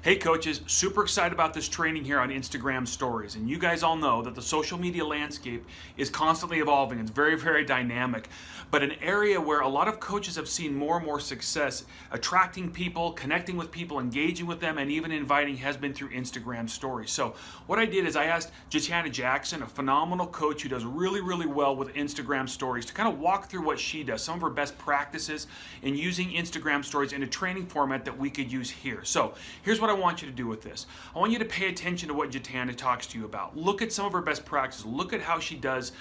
Hey coaches, super excited about this training here on Instagram stories. And you guys all know that the social media landscape is constantly evolving. It's very, very dynamic. But an area where a lot of coaches have seen more and more success attracting people, connecting with people, engaging with them, and even inviting has been through Instagram stories. So what I did is I asked Jatiana Jackson, a phenomenal coach who does really, really well with Instagram stories, to kind of walk through what she does, some of her best practices in using Instagram stories in a training format that we could use here. So here's what I want you to do with this. I want you to pay attention to what Jatiana talks to you about. Look at some of her best practices. Look at how she does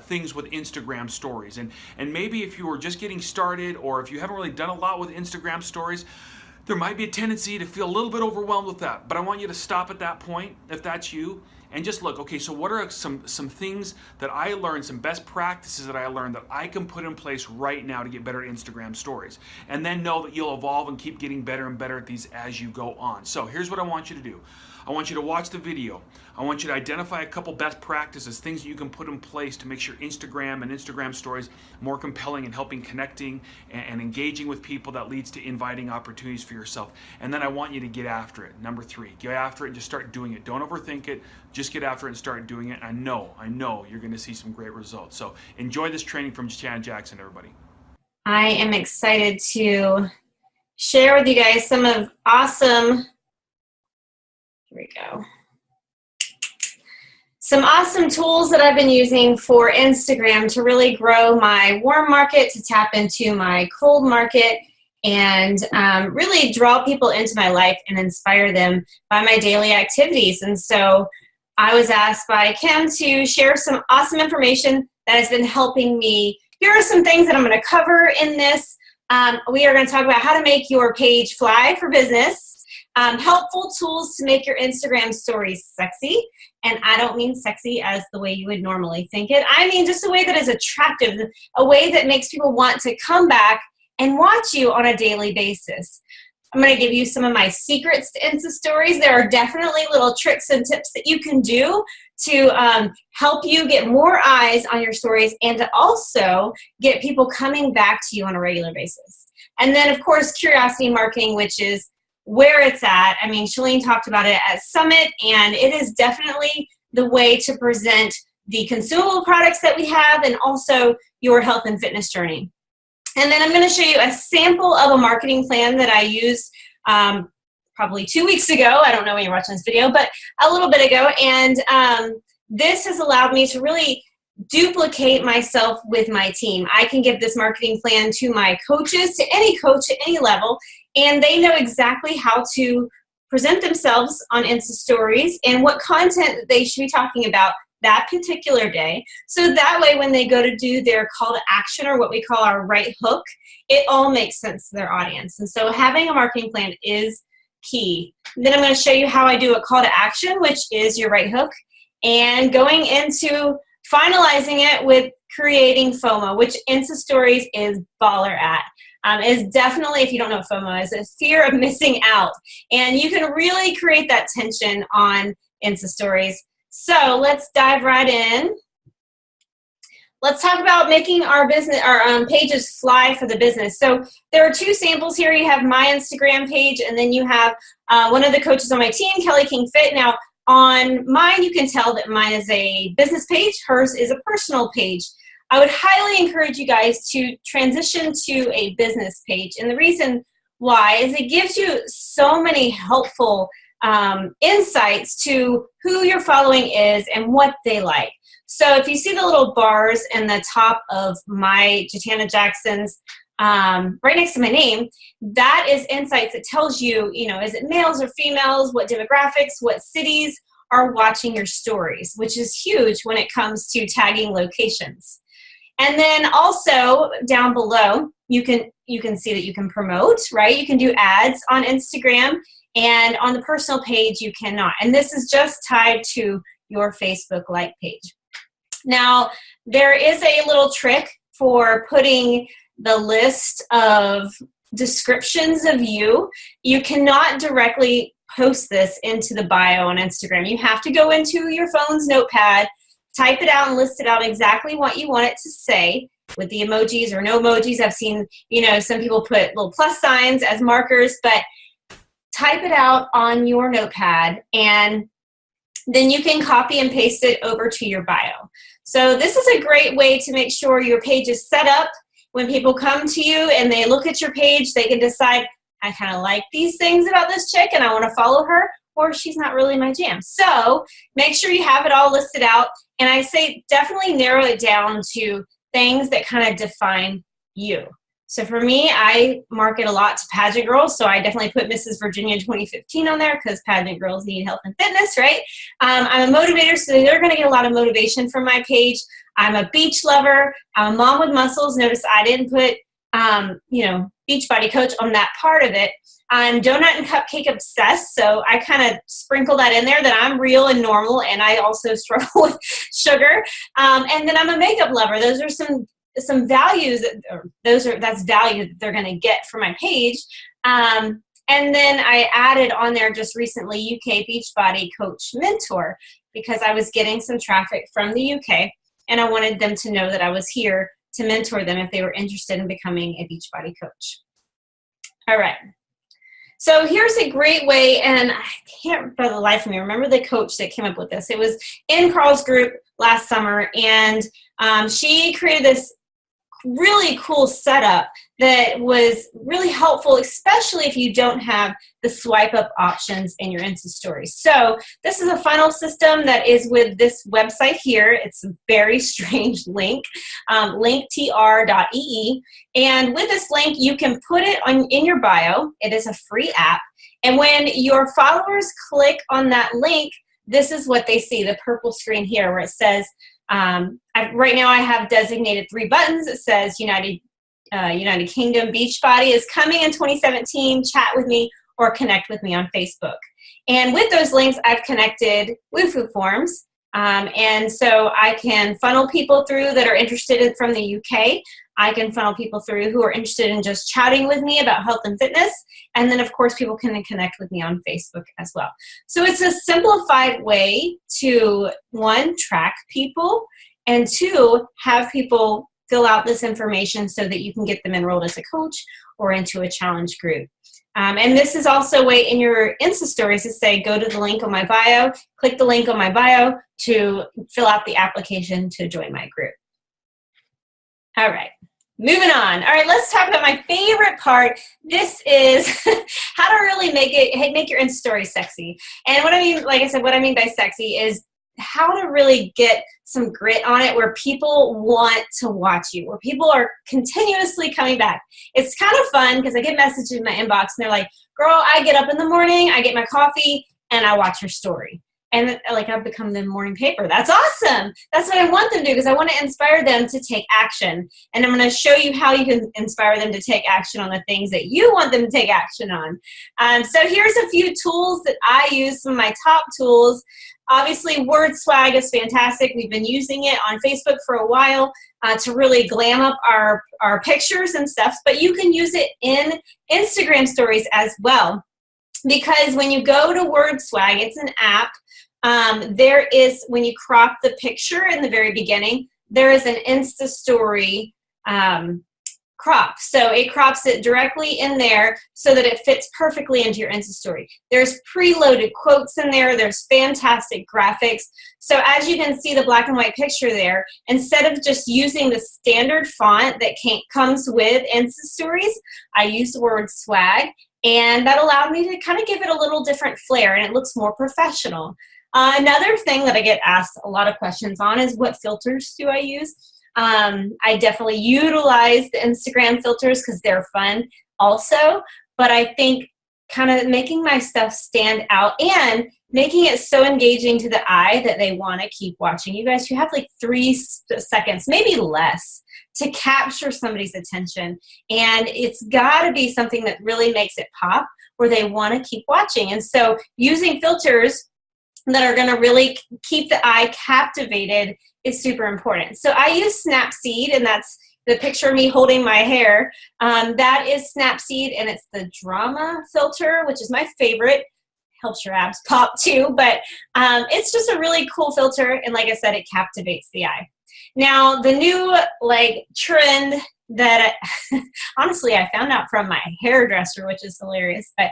things with Instagram stories. And maybe if you were just getting started, or if you haven't really done a lot with Instagram stories, there might be a tendency to feel a little bit overwhelmed with that. But I want you to stop at that point, if that's you, and just look, okay, so what are some things that I learned, some best practices that I learned that I can put in place right now to get better at Instagram stories? And then know that you'll evolve and keep getting better and better at these as you go on. So here's what I want you to do. I want you to watch the video. I want you to identify a couple best practices, things that you can put in place to make sure Instagram and Instagram stories more compelling and helping connecting and engaging with people that leads to inviting opportunities for yourself. And then I want you to get after it. Number 3, get after it and just start doing it. Don't overthink it. Just get after it and start doing it. I know you're going to see some great results. So enjoy this training from Jatiana Jackson, everybody. I am excited to share with you guys some of some awesome tools that I've been using for Instagram to really grow my warm market, to tap into my cold market, and really draw people into my life and inspire them by my daily activities. And so I was asked by Kim to share some awesome information that has been helping me. Here are some things that I'm going to cover in this. We are going to talk about how to make your page fly for business, helpful tools to make your Instagram stories sexy. And I don't mean sexy as the way you would normally think it. I mean just a way that is attractive, a way that makes people want to come back and watch you on a daily basis. I'm going to give you some of my secrets to Insta stories. There are definitely little tricks and tips that you can do to help you get more eyes on your stories and to also get people coming back to you on a regular basis. And then, of course, curiosity marketing, which is where it's at. I mean, Shalene talked about it at Summit, and it is definitely the way to present the consumable products that we have and also your health and fitness journey. And then I'm going to show you a sample of a marketing plan that I used probably 2 weeks ago. I don't know when you're watching this video, but a little bit ago. And this has allowed me to really duplicate myself with my team. I can give this marketing plan to my coaches, to any coach at any level, and they know exactly how to present themselves on Insta stories and what content they should be talking about that particular day. So that way, when they go to do their call to action, or what we call our right hook, it all makes sense to their audience. And so having a marketing plan is key. And then I'm going to show you how I do a call to action, which is your right hook, and going into finalizing it with creating FOMO, which Insta Stories is baller at. Is definitely, if you don't know what FOMO is, a fear of missing out. And you can really create that tension on Insta Stories. So let's dive right in. Let's talk about making our pages fly for the business. So there are 2 samples here. You have my Instagram page, and then you have one of the coaches on my team, Kelly King Fit. Now, on mine, you can tell that mine is a business page. Hers is a personal page. I would highly encourage you guys to transition to a business page. And the reason why is it gives you so many helpful insights to who your following is and what they like. So if you see the little bars in the top of my Jatiana Jackson's, right next to my name, that is insights that tells you, is it males or females, what demographics, what cities are watching your stories, which is huge when it comes to tagging locations. And then also down below, you can see that you can promote, right? You can do ads on Instagram, and on the personal page, you cannot. And this is just tied to your Facebook like page. Now, there is a little trick for putting the list of descriptions of you. You cannot directly post this into the bio on Instagram. You have to go into your phone's notepad, type it out, and list it out exactly what you want it to say with the emojis or no emojis. I've seen, some people put little plus signs as markers, but type it out on your notepad, and then you can copy and paste it over to your bio. So this is a great way to make sure your page is set up. When people come to you and they look at your page, they can decide, I kind of like these things about this chick and I want to follow her, or she's not really my jam. So make sure you have it all listed out. And I say definitely narrow it down to things that kind of define you. So for me, I market a lot to pageant girls, so I definitely put Mrs. Virginia 2015 on there because pageant girls need health and fitness, right? I'm a motivator, so they're going to get a lot of motivation from my page. I'm a beach lover. I'm a mom with muscles. Notice I didn't put, Beachbody coach on that part of it. I'm donut and cupcake obsessed, so I kind of sprinkle that in there that I'm real and normal, and I also struggle with sugar. And then I'm a makeup lover. Those are some values that's value that they're going to get from my page. And then I added on there just recently UK Beachbody Coach Mentor, because I was getting some traffic from the UK and I wanted them to know that I was here to mentor them if they were interested in becoming a Beachbody coach. All right. So here's a great way, and I can't for the life of me remember the coach that came up with this. It was in Carl's group last summer, and she created this really cool setup that was really helpful, especially if you don't have the swipe up options in your Insta stories. So this is a funnel system that is with this website here. It's a very strange link, linktr.ee. And with this link, you can put it in your bio. It is a free app. And when your followers click on that link, this is what they see, the purple screen here where it says, right now I have designated 3 buttons. It says United Kingdom Beachbody is coming in 2017. Chat with me or connect with me on Facebook. And with those links, I've connected Wufoo Forms. And so I can funnel people through that are interested from the UK. I can funnel people through who are interested in just chatting with me about health and fitness. And then, of course, people can connect with me on Facebook as well. So it's a simplified way to, 1, track people, and 2, have people fill out this information so that you can get them enrolled as a coach or into a challenge group. And this is also a way in your Insta stories to say, go to the link on my bio, click the link on my bio to fill out the application to join my group. All right, moving on. All right, let's talk about my favorite part. This is how to really make your Insta story sexy. And what I mean, like I said, what I mean by sexy is how to really get some grit on it where people want to watch you, where people are continuously coming back. It's kind of fun because I get messages in my inbox and they're like, girl, I get up in the morning, I get my coffee, and I watch your story. And like I've become the morning paper. That's awesome. That's what I want them to do because I want to inspire them to take action. And I'm going to show you how you can inspire them to take action on the things that you want them to take action on. So here's a few tools that I use, some of my top tools. Obviously, Word Swag is fantastic. We've been using it on Facebook for a while to really glam up our pictures and stuff. But you can use it in Instagram stories as well. Because when you go to Word Swag, it's an app. There is, when you crop the picture in the very beginning, there is an Insta story crop. So it crops it directly in there so that it fits perfectly into your Insta story. There's preloaded quotes in there. There's fantastic graphics. So as you can see the black and white picture there, instead of just using the standard font that comes with Insta stories, I used Word Swag. And that allowed me to kind of give it a little different flair, and it looks more professional. Another thing that I get asked a lot of questions on is what filters do I use? I definitely utilize the Instagram filters because they're fun also, but I think kind of making my stuff stand out and making it so engaging to the eye that they want to keep watching. You guys, you have like 3 seconds, maybe less, to capture somebody's attention. And it's got to be something that really makes it pop where they want to keep watching. And so using filters that are going to really keep the eye captivated is super important. So I use Snapseed, and that's the picture of me holding my hair. That is Snapseed, and it's the drama filter, which is my favorite. Helps your abs pop too, but it's just a really cool filter, and like I said, it captivates the eye. Now, the new trend that honestly I found out from my hairdresser, which is hilarious, but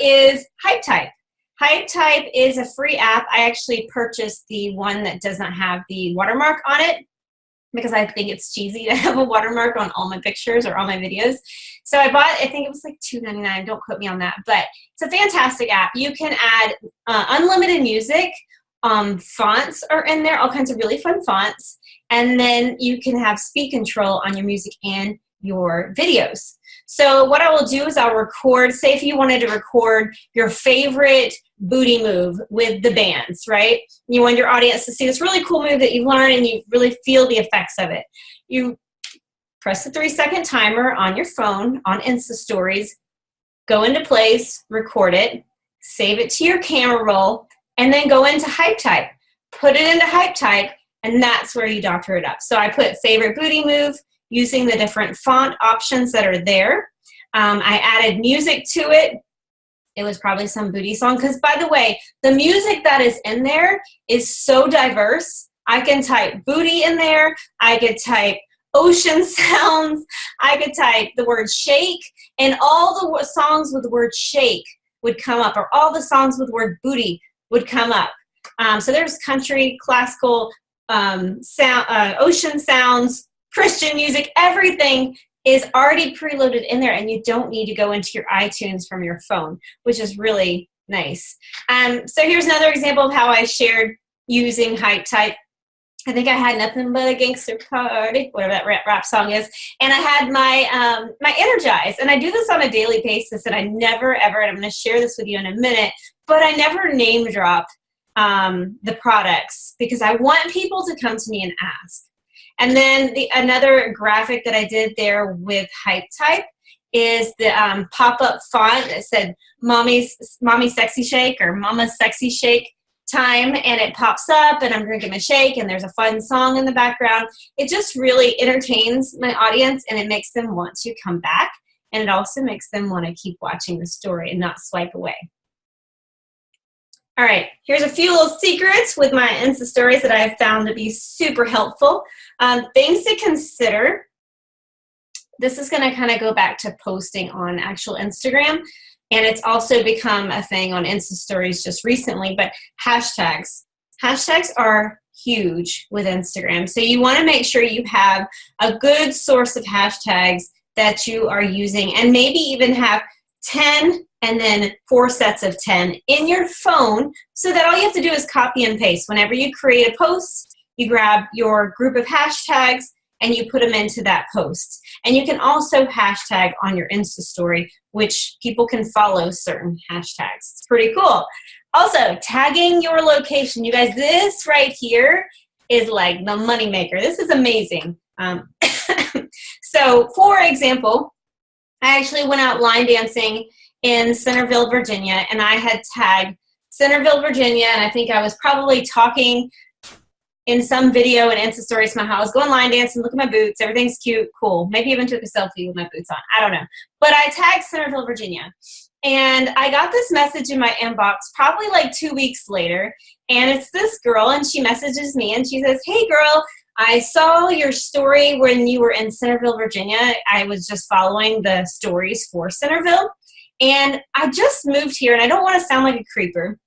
is HypeType. HypeType is a free app. I actually purchased the one that doesn't have the watermark on it because I think it's cheesy to have a watermark on all my pictures or all my videos. So I bought, I think it was like $2.99. Don't quote me on that, but it's a fantastic app. You can add unlimited music. Fonts are in there, all kinds of really fun fonts. And then you can have speed control on your music and your videos. So what I will do is I'll record, say if you wanted to record your favorite booty move with the bands, right? You want your audience to see this really cool move that you learn and you really feel the effects of it. You press the 3-second timer on your phone on Insta Stories, go into place, record it, save it to your camera roll, and then go into HypeType. Put it into HypeType, and that's where you doctor it up. So I put favorite booty move using the different font options that are there. I added music to it. It was probably some booty song, because by the way, the music that is in there is so diverse. I can type booty in there. I could type ocean sounds. I could type the word shake, and all the songs with the word shake would come up, or all the songs with the word booty would come up. So there's country, classical, ocean sounds, Christian music, everything is already preloaded in there, and you don't need to go into your iTunes from your phone, which is really nice. So here's another example of how I shared using HypeType. I think I had Nothing But a Gangster Party, whatever that rap song is, and I had my my Energize, and I do this on a daily basis, and I never ever, and I'm going to share this with you in a minute, but I never name drop the products because I want people to come to me and ask. And then another graphic that I did there with HypeType is the pop-up font that said Mommy Sexy Shake or Mama Sexy Shake time, and it pops up and I'm drinking a shake and there's a fun song in the background. It just really entertains my audience and it makes them want to come back, and it also makes them want to keep watching the story and not swipe away. All right, here's a few little secrets with my Insta Stories that I have found to be super helpful. Things to consider. This is going to kind of go back to posting on actual Instagram, and it's also become a thing on Insta Stories just recently, but hashtags. Hashtags are huge with Instagram. So you want to make sure you have a good source of hashtags that you are using, and maybe even have 10 and then 4 sets of 10 in your phone, so that all you have to do is copy and paste. Whenever you create a post, you grab your group of hashtags and you put them into that post. And you can also hashtag on your Insta story, which people can follow certain hashtags. It's pretty cool. Also, tagging your location. You guys, this right here is like the money maker. This is amazing. So, for example, I actually went out line dancing in Centerville, Virginia, and I had tagged Centerville, Virginia, and I think I was probably talking in some video and Insta Stories to my house, going line dancing, look at my boots, everything's cute, cool. Maybe even took a selfie with my boots on, I don't know. But I tagged Centerville, Virginia, and I got this message in my inbox probably like 2 weeks later, and it's this girl, and she messages me, and she says, "Hey girl, I saw your story when you were in Centerville, Virginia. I was just following the stories for Centerville. And I just moved here, and I don't want to sound like a creeper,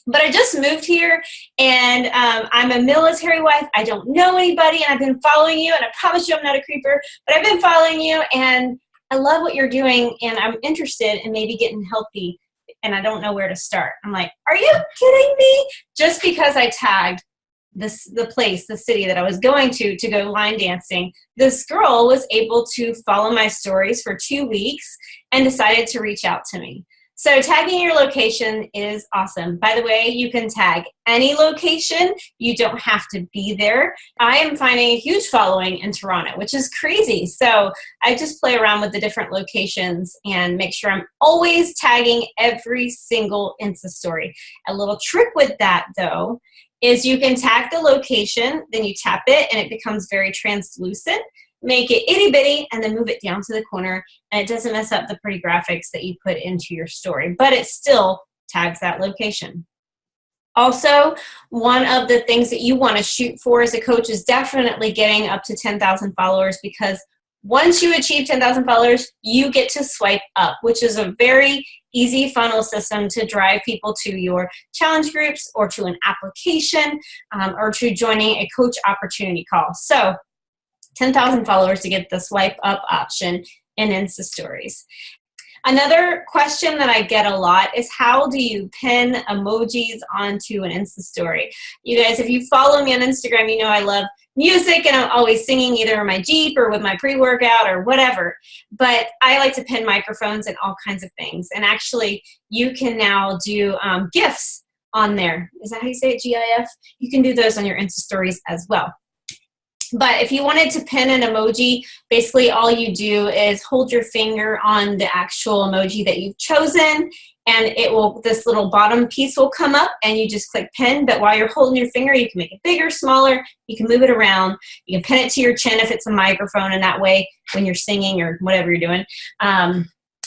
but I just moved here, and I'm a military wife. I don't know anybody, and I've been following you, and I promise you I'm not a creeper, but I've been following you, and I love what you're doing, and I'm interested in maybe getting healthy, and I don't know where to start." I'm like, "Are you kidding me?" Just because I tagged the city that I was going to go line dancing, this girl was able to follow my stories for 2 weeks and decided to reach out to me. So tagging your location is awesome. By the way, you can tag any location. You don't have to be there. I am finding a huge following in Toronto, which is crazy. So I just play around with the different locations and make sure I'm always tagging every single Insta story. A little trick with that, though, is you can tag the location, then you tap it, and it becomes very translucent. Make it itty bitty, and then move it down to the corner, and it doesn't mess up the pretty graphics that you put into your story, but it still tags that location. Also, one of the things that you want to shoot for as a coach is definitely getting up to 10,000 followers, because Once you achieve 10,000 followers, you get to swipe up, which is a very easy funnel system to drive people to your challenge groups or to an application or to joining a coach opportunity call. So 10,000 followers to get the swipe up option in Insta Stories. Another question that I get a lot is, how do you pin emojis onto an Insta story? You guys, if you follow me on Instagram, you know I love music and I'm always singing either in my Jeep or with my pre-workout or whatever. But I like to pin microphones and all kinds of things. And actually, you can now do GIFs on there. Is that how you say it, GIF? You can do those on your Insta stories as well. But if you wanted to pin an emoji, basically all you do is hold your finger on the actual emoji that you've chosen, and it will, this little bottom piece will come up and you just click pin. But while you're holding your finger, you can make it bigger, smaller, you can move it around, you can pin it to your chin if it's a microphone, and that way when you're singing or whatever you're doing,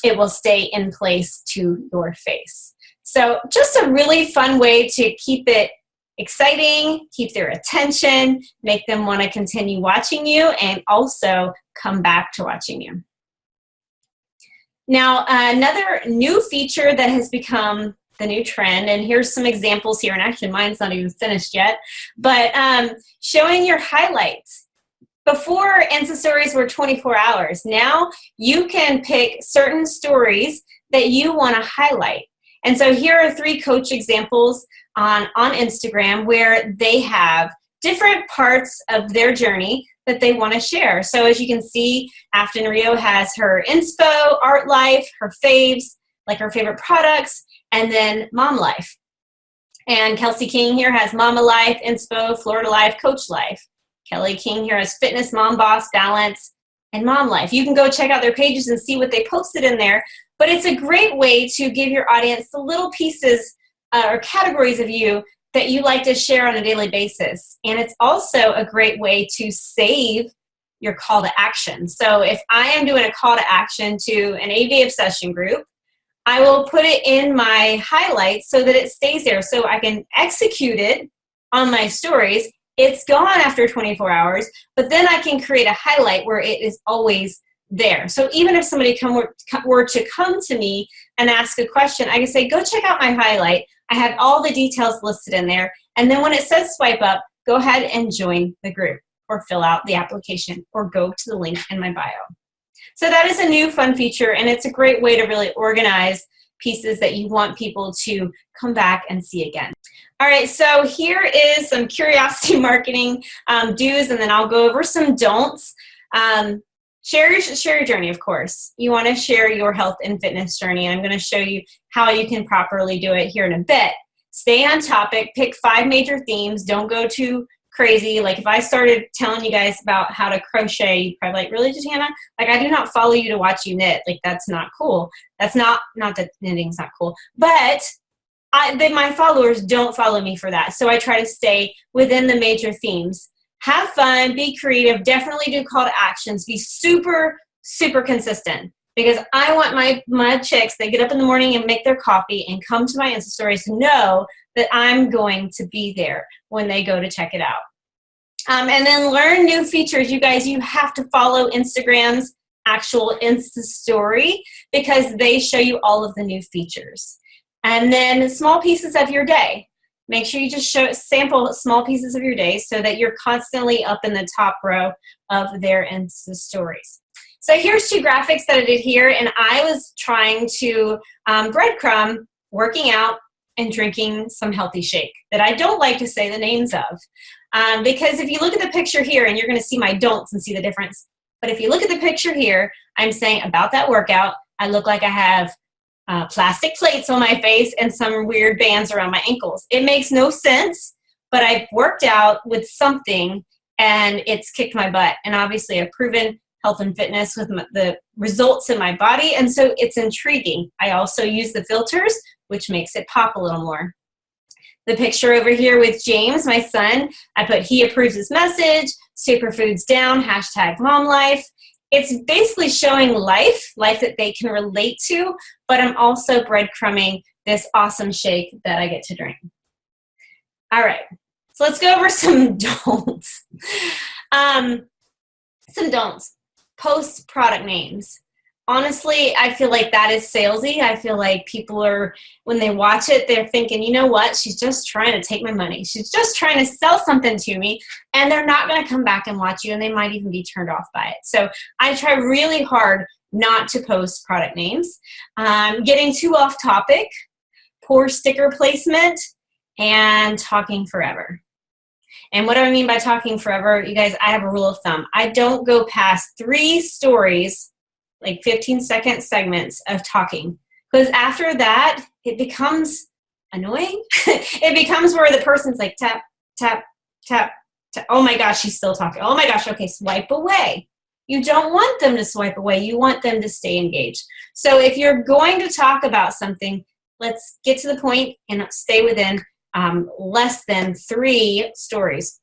it will stay in place to your face. So just a really fun way to keep it exciting, keep their attention, make them want to continue watching you, and also come back to watching you. Now, another new feature that has become the new trend, and here's some examples here, and actually mine's not even finished yet, but showing your highlights. Before, Insta Stories were 24 hours. Now you can pick certain stories that you want to highlight. And so here are 3 coach examples on Instagram where they have different parts of their journey that they want to share. So as you can see, Afton Rio has her inspo, art life, her faves, like her favorite products, and then mom life. And Kelsey King here has mama life, inspo, Florida life, coach life. Kelly King here has fitness, mom boss, balance, and mom life. You can go check out their pages and see what they posted in there, but it's a great way to give your audience the little pieces or categories of you that you like to share on a daily basis. And it's also a great way to save your call to action. So if I am doing a call to action to an ABA obsession group, I will put it in my highlights so that it stays there so I can execute it on my stories. It's gone after 24 hours, but then I can create a highlight where it is always there. So even if somebody were to come to me and ask a question, I can say, go check out my highlight. I have all the details listed in there. And then when it says swipe up, go ahead and join the group or fill out the application or go to the link in my bio. So that is a new fun feature, and it's a great way to really organize pieces that you want people to come back and see again. All right, so here is some curiosity marketing do's, and then I'll go over some don'ts. Share your journey, of course. You want to share your health and fitness journey, and I'm going to show you how you can properly do it here in a bit. Stay on topic. Pick 5 major themes. Don't go too crazy. Like if I started telling you guys about how to crochet, you'd probably like, really, Jatana? Like, I do not follow you to watch you knit. Like, that's not cool. That's not that knitting's not cool. But my followers don't follow me for that. So I try to stay within the major themes. Have fun, be creative, definitely do call to actions, be super, super consistent, because I want my chicks that get up in the morning and make their coffee and come to my Insta stories to know that I'm going to be there when they go to check it out. And then learn new features. You guys, you have to follow Instagram's actual Insta story because they show you all of the new features. And then small pieces of your day. Make sure you just sample small pieces of your day so that you're constantly up in the top row of their Insta stories. So here's 2 graphics that I did here, and I was trying to breadcrumb working out and drinking some healthy shake that I don't like to say the names of. Because if you look at the picture here, and you're going to see my don'ts and see the difference, but if you look at the picture here, I'm saying about that workout, I look like I have plastic plates on my face and some weird bands around my ankles. It makes no sense, but I've worked out with something and it's kicked my butt. And obviously I've proven health and fitness with the results in my body, and so it's intriguing. I also use the filters, which makes it pop a little more. The picture over here with James, my son, I put he approves his message, superfoods down, #momlife. It's basically showing life that they can relate to, but I'm also breadcrumbing this awesome shake that I get to drink. All right, so let's go over some don'ts. Some don'ts. post product names. Honestly, I feel like that is salesy. I feel like people are, when they watch it, they're thinking, you know what, she's just trying to take my money. She's just trying to sell something to me, and they're not going to come back and watch you, and they might even be turned off by it. So I try really hard not to post product names. Getting too off topic, poor sticker placement, and talking forever. And what do I mean by talking forever? You guys, I have a rule of thumb. I don't go past 3 stories, like 15-second segments of talking. Because after that, it becomes annoying. It becomes where the person's like, tap, tap, tap, tap. Oh my gosh, she's still talking. Oh my gosh, okay, swipe away. You don't want them to swipe away. You want them to stay engaged. So if you're going to talk about something, let's get to the point and stay within less than 3 stories.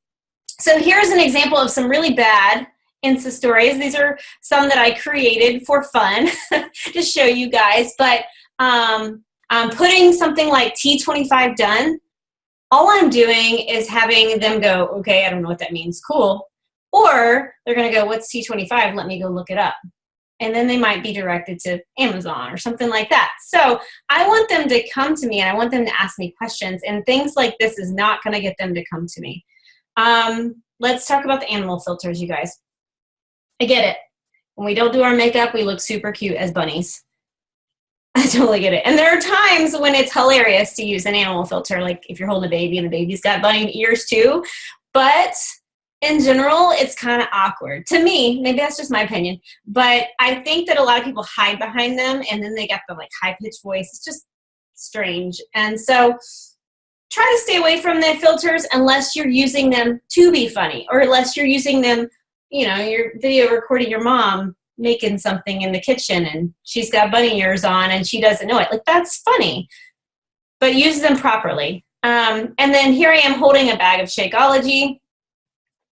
So here's an example of some really bad Insta stories. These are some that I created for fun to show you guys. But putting something like T25 done, all I'm doing is having them go, okay, I don't know what that means. Cool. Or they're going to go, what's T25? Let me go look it up. And then they might be directed to Amazon or something like that. So I want them to come to me, and I want them to ask me questions. And things like this is not going to get them to come to me. Let's talk about the animal filters, you guys. I get it. When we don't do our makeup, we look super cute as bunnies. I totally get it. And there are times when it's hilarious to use an animal filter, like if you're holding a baby and the baby's got bunny ears too. But in general, it's kind of awkward. To me, maybe that's just my opinion, but I think that a lot of people hide behind them, and then they got the like high-pitched voice. It's just strange. And so try to stay away from the filters unless you're using them to be funny, or unless you're using them, you know, your video recording your mom making something in the kitchen and she's got bunny ears on and she doesn't know it. Like, that's funny, but use them properly. And then here I am holding a bag of Shakeology.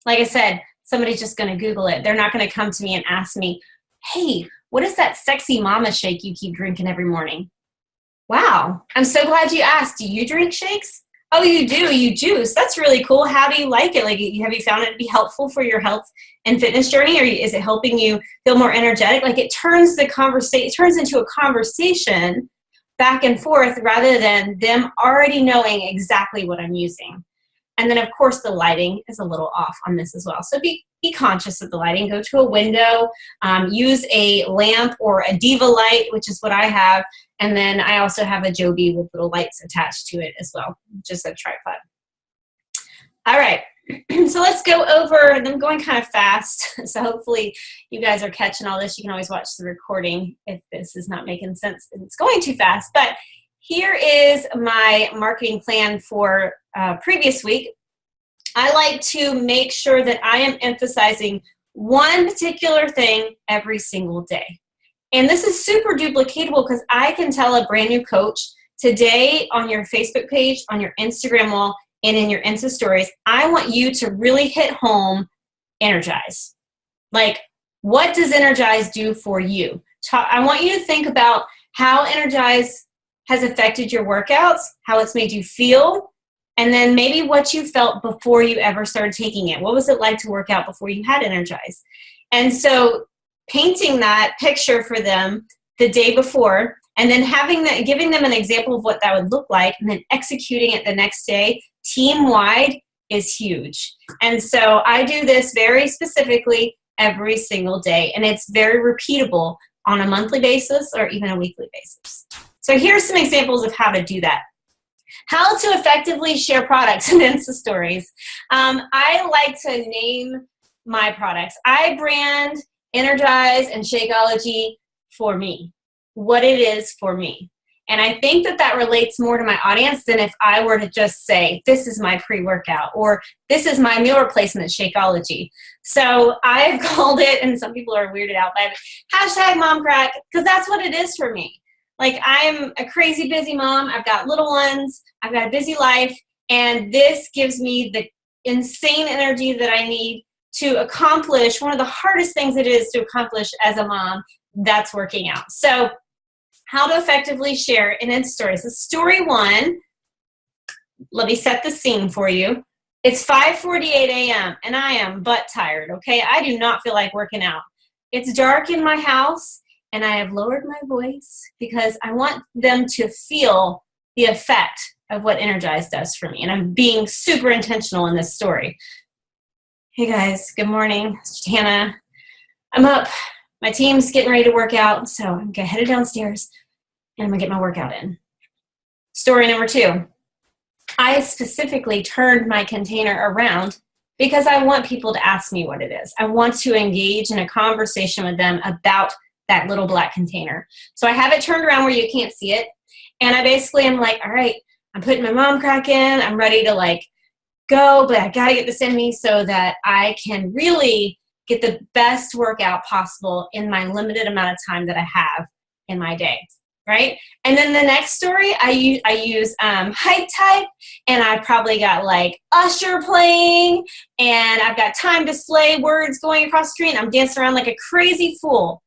Like I said, somebody's just going to Google it. They're not going to come to me and ask me, hey, what is that sexy mama shake you keep drinking every morning? Wow, I'm so glad you asked. Do you drink shakes? Oh, you do? You juice? That's really cool. How do you like it? Like, have you found it to be helpful for your health and fitness journey? Or is it helping you feel more energetic? Like, it turns the conversation, it turns into a conversation back and forth rather than them already knowing exactly what I'm using. And then, of course, the lighting is a little off on this as well. So be conscious of the lighting. Go to a window. Use a lamp or a Diva light, which is what I have. And then I also have a Joby with little lights attached to it as well, just a tripod. All right. So let's go over, and I'm going kind of fast. So hopefully you guys are catching all this. You can always watch the recording if this is not making sense and it's going too fast. But here is my marketing plan for previous week. I like to make sure that I am emphasizing one particular thing every single day. And this is super duplicatable because I can tell a brand new coach today on your Facebook page, on your Instagram wall, and in your Insta stories, I want you to really hit home Energize. Like, what does Energize do for you? I want you to think about how Energize has affected your workouts, how it's made you feel, and then maybe what you felt before you ever started taking it. What was it like to work out before you had Energize? And so painting that picture for them the day before, and then giving them an example of what that would look like, and then executing it the next day, team-wide, is huge. And so I do this very specifically every single day, and it's very repeatable on a monthly basis or even a weekly basis. So here's some examples of how to do that. How to effectively share products in Insta stories. I like to name my products. I brand Energize and Shakeology for me, what it is for me. And I think that that relates more to my audience than if I were to just say, this is my pre-workout, or this is my meal replacement Shakeology. So I've called it, and some people are weirded out by it, #MomCrack, because that's what it is for me. Like, I'm a crazy busy mom. I've got little ones. I've got a busy life. And this gives me the insane energy that I need to accomplish one of the hardest things it is to accomplish as a mom, that's working out. So how to effectively share in Insta stories. So story 1, let me set the scene for you. It's 5:48 a.m. and I am butt tired, okay? I do not feel like working out. It's dark in my house, and I have lowered my voice because I want them to feel the effect of what Energize does for me. And I'm being super intentional in this story. Hey guys, good morning. It's Hannah. I'm up. My team's getting ready to work out, so I'm headed downstairs and I'm gonna get my workout in. Story number 2. I specifically turned my container around because I want people to ask me what it is. I want to engage in a conversation with them about that little black container. So I have it turned around where you can't see it. And I basically am like, all right, I'm putting my mom crack in. I'm ready to like go, but I gotta get this in me so that I can really get the best workout possible in my limited amount of time that I have in my day, right? And then the next story, I use Hype Type, and I've probably got like Usher playing, and I've got Time to Slay words going across the screen. I'm dancing around like a crazy fool.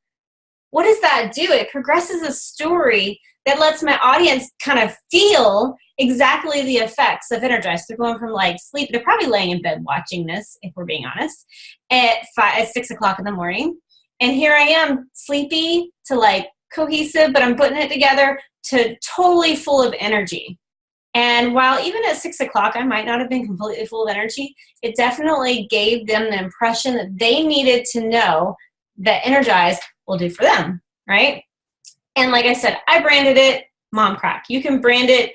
What does that do? It progresses a story that lets my audience kind of feel exactly the effects of Energize. They're going from like sleep, they're probably laying in bed watching this, if we're being honest, at 6 o'clock in the morning. And here I am, sleepy to like cohesive, but I'm putting it together to totally full of energy. And while even at 6 o'clock, I might not have been completely full of energy, it definitely gave them the impression that they needed to know that Energize will do for them, right? And like I said, I branded it Mom Crack. You can brand it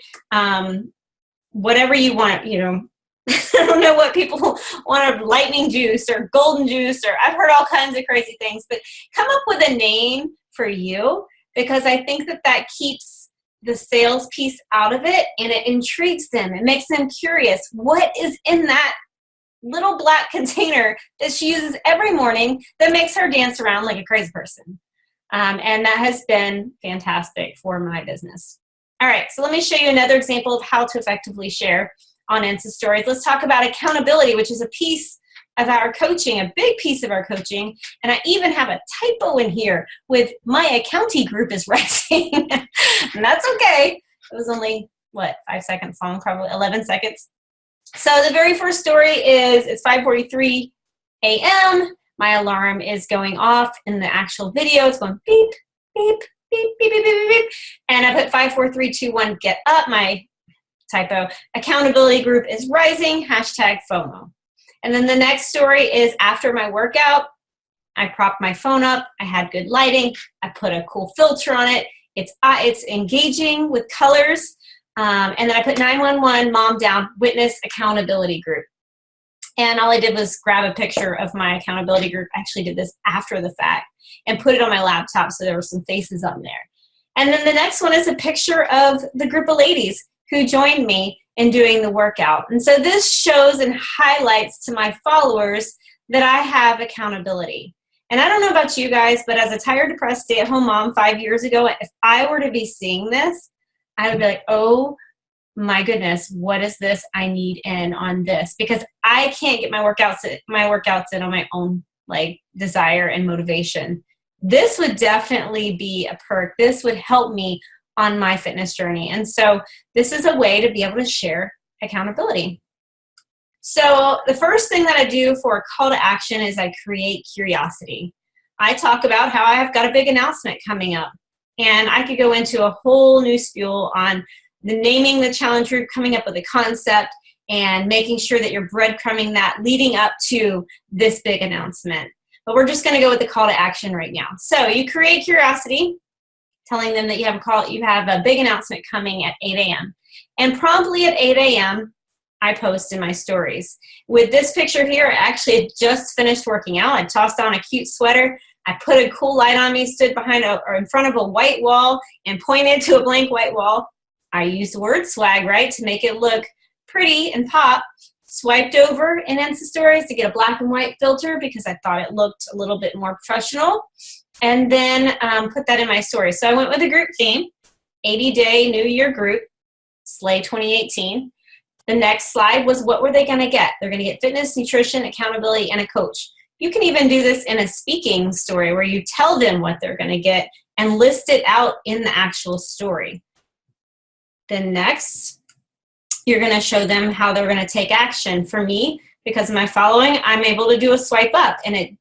whatever you want, you know. I don't know what people want, lightning juice or golden juice, or I've heard all kinds of crazy things, but come up with a name for you, because I think that that keeps the sales piece out of it and it intrigues them. It makes them curious. What is in that little black container that she uses every morning that makes her dance around like a crazy person? And that has been fantastic for my business. All right, so let me show you another example of how to effectively share on Insta Stories. Let's talk about accountability, which is a piece of our coaching, a big piece of our coaching. And I even have a typo in here with my accounting group is rising. And that's okay. It was only, 5 seconds long, probably 11 seconds. So the very first story is, it's 5:43 a.m. My alarm is going off in the actual video. It's going beep, beep, beep, beep, beep, beep, beep. And I put 5, 4, 3, 2, 1, get up. My typo. Accountability group is rising, #FOMO. And then the next story is after my workout, I propped my phone up. I had good lighting. I put a cool filter on it. It's engaging with colors. And then I put 911, mom down, witness accountability group. And all I did was grab a picture of my accountability group. I actually did this after the fact and put it on my laptop so there were some faces on there. And then the next one is a picture of the group of ladies who joined me in doing the workout. And so this shows and highlights to my followers that I have accountability. And I don't know about you guys, but as a tired, depressed, stay-at-home mom 5 years ago, if I were to be seeing this, I would be like, oh my goodness, what is this? I need in on this, because I can't get my workouts in on my own like desire and motivation. This would definitely be a perk. This would help me on my fitness journey. And so this is a way to be able to share accountability. So the first thing that I do for a call to action is I create curiosity. I talk about how I have got a big announcement coming up, and I could go into a whole new spiel on the naming the challenge group, coming up with a concept, and making sure that you're breadcrumbing that leading up to this big announcement. But we're just going to go with the call to action right now. So you create curiosity, telling them that you have a big announcement coming at 8 a.m. And promptly at 8 a.m., I post in my stories. With this picture here, I actually had just finished working out. I tossed on a cute sweater. I put a cool light on me, stood in front of a white wall, and pointed to a blank white wall. I used the word swag, right, to make it look pretty and pop. Swiped over in Insta Stories to get a black and white filter because I thought it looked a little bit more professional. And then put that in my story. So I went with a group theme, 80-day New Year group, Slay 2018. The next slide was what were they going to get? They're going to get fitness, nutrition, accountability, and a coach. You can even do this in a speaking story where you tell them what they're going to get and list it out in the actual story. Then next, you're going to show them how they're going to take action. For me, because of my following, I'm able to do a swipe up, and it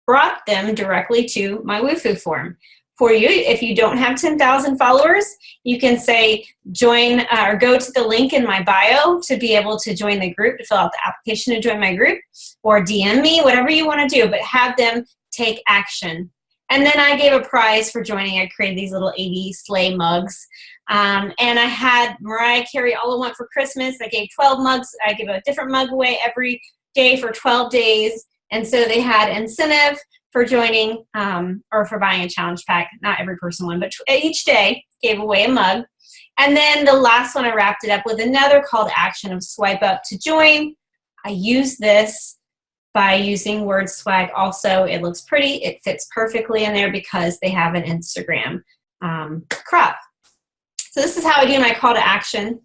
brought them directly to my Wufoo form. For you, if you don't have 10,000 followers, you can say join or go to the link in my bio to be able to join the group, to fill out the application to join my group, or DM me, whatever you want to do, but have them take action. And then I gave a prize for joining. I created these little 80 sleigh mugs. And I had Mariah Carey All I Want for Christmas. I gave 12 mugs. I give a different mug away every day for 12 days. And so they had incentive for joining or for buying a challenge pack. Not every person won, but each day gave away a mug. And then the last one, I wrapped it up with another call to action of swipe up to join. I use this by using word swag also. It looks pretty. It fits perfectly in there because they have an Instagram crop. So this is how I do my call to action.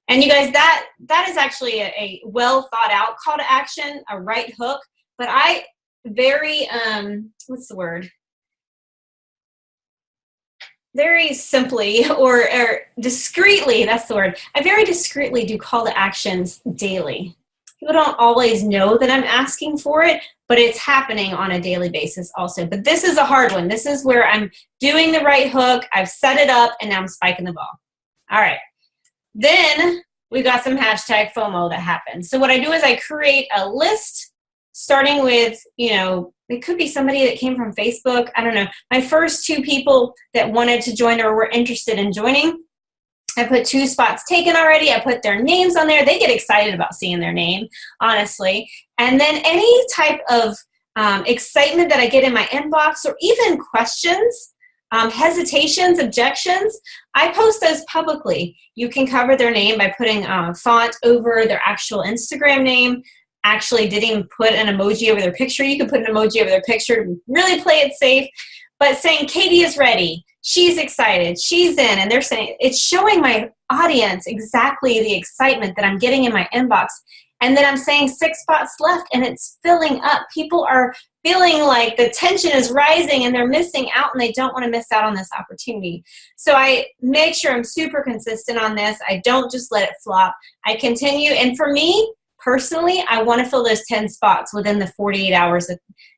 And you guys, that is actually a well thought out call to action, a right hook. But I very, what's the word? Very simply or discreetly, that's the word. I very discreetly do call to actions daily. People don't always know that I'm asking for it, but it's happening on a daily basis also. But this is a hard one. This is where I'm doing the right hook. I've set it up, and now I'm spiking the ball. All right. Then we got some hashtag FOMO that happens. So what I do is I create a list starting with, it could be somebody that came from Facebook. I don't know. My first 2 people that wanted to join or were interested in joining, I put 2 spots taken already. I put their names on there. They get excited about seeing their name, honestly. And then any type of excitement that I get in my inbox or even questions, hesitations, objections, I post those publicly. You can cover their name by putting font over their actual Instagram name. Actually didn't even put an emoji over their picture. You can put an emoji over their picture to really play it safe. But saying Katie is ready, she's excited, she's in, and they're saying, it's showing my audience exactly the excitement that I'm getting in my inbox. And then I'm saying 6 spots left, and it's filling up. People are feeling like the tension is rising and they're missing out, and they don't want to miss out on this opportunity. So I make sure I'm super consistent on this. I don't just let it flop. I continue. And for me, personally, I want to fill those 10 spots within the 48 hours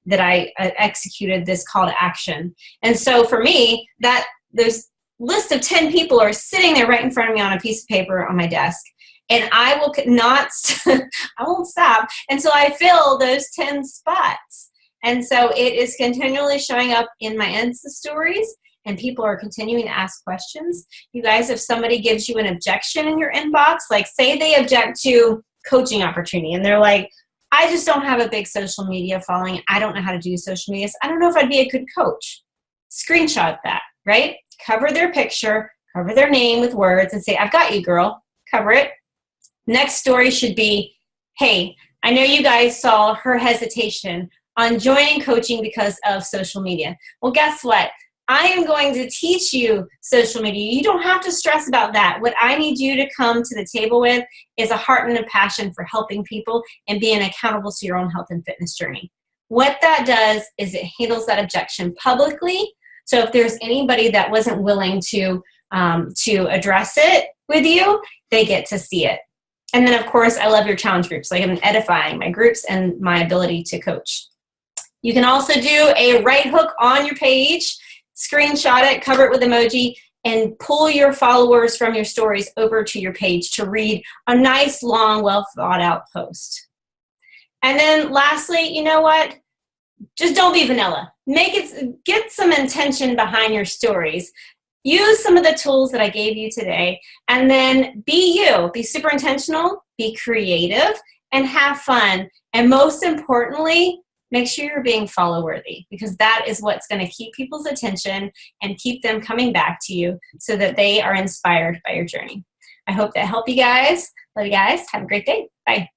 that I executed this call to action. And so for me, those list of 10 people are sitting there right in front of me on a piece of paper on my desk. And I will not, I won't stop until I fill those 10 spots. And so it is continually showing up in my Insta stories, and people are continuing to ask questions. You guys, if somebody gives you an objection in your inbox, like say they object to coaching opportunity and they're like, I just don't have a big social media following. I don't know how to do social media. I don't know if I'd be a good coach. Screenshot that, right? Cover their picture, cover their name with words and say, I've got you, girl. Cover it. Next story should be, hey, I know you guys saw her hesitation on joining coaching because of social media. Well, guess what? I am going to teach you social media. You don't have to stress about that. What I need you to come to the table with is a heart and a passion for helping people and being accountable to your own health and fitness journey. What that does is it handles that objection publicly. So if there's anybody that wasn't willing to address it with you, they get to see it. And then, of course, I love your challenge groups. Like I'm edifying my groups and my ability to coach. You can also do a right hook on your page, screenshot it, cover it with emoji, and pull your followers from your stories over to your page to read a nice, long, well thought out post. And then lastly, you know what? Just don't be vanilla. Get some intention behind your stories. Use some of the tools that I gave you today, and then be you. Be super intentional, be creative, and have fun. And most importantly, make sure you're being follow-worthy, because that is what's going to keep people's attention and keep them coming back to you so that they are inspired by your journey. I hope that helped you guys. Love you guys. Have a great day. Bye.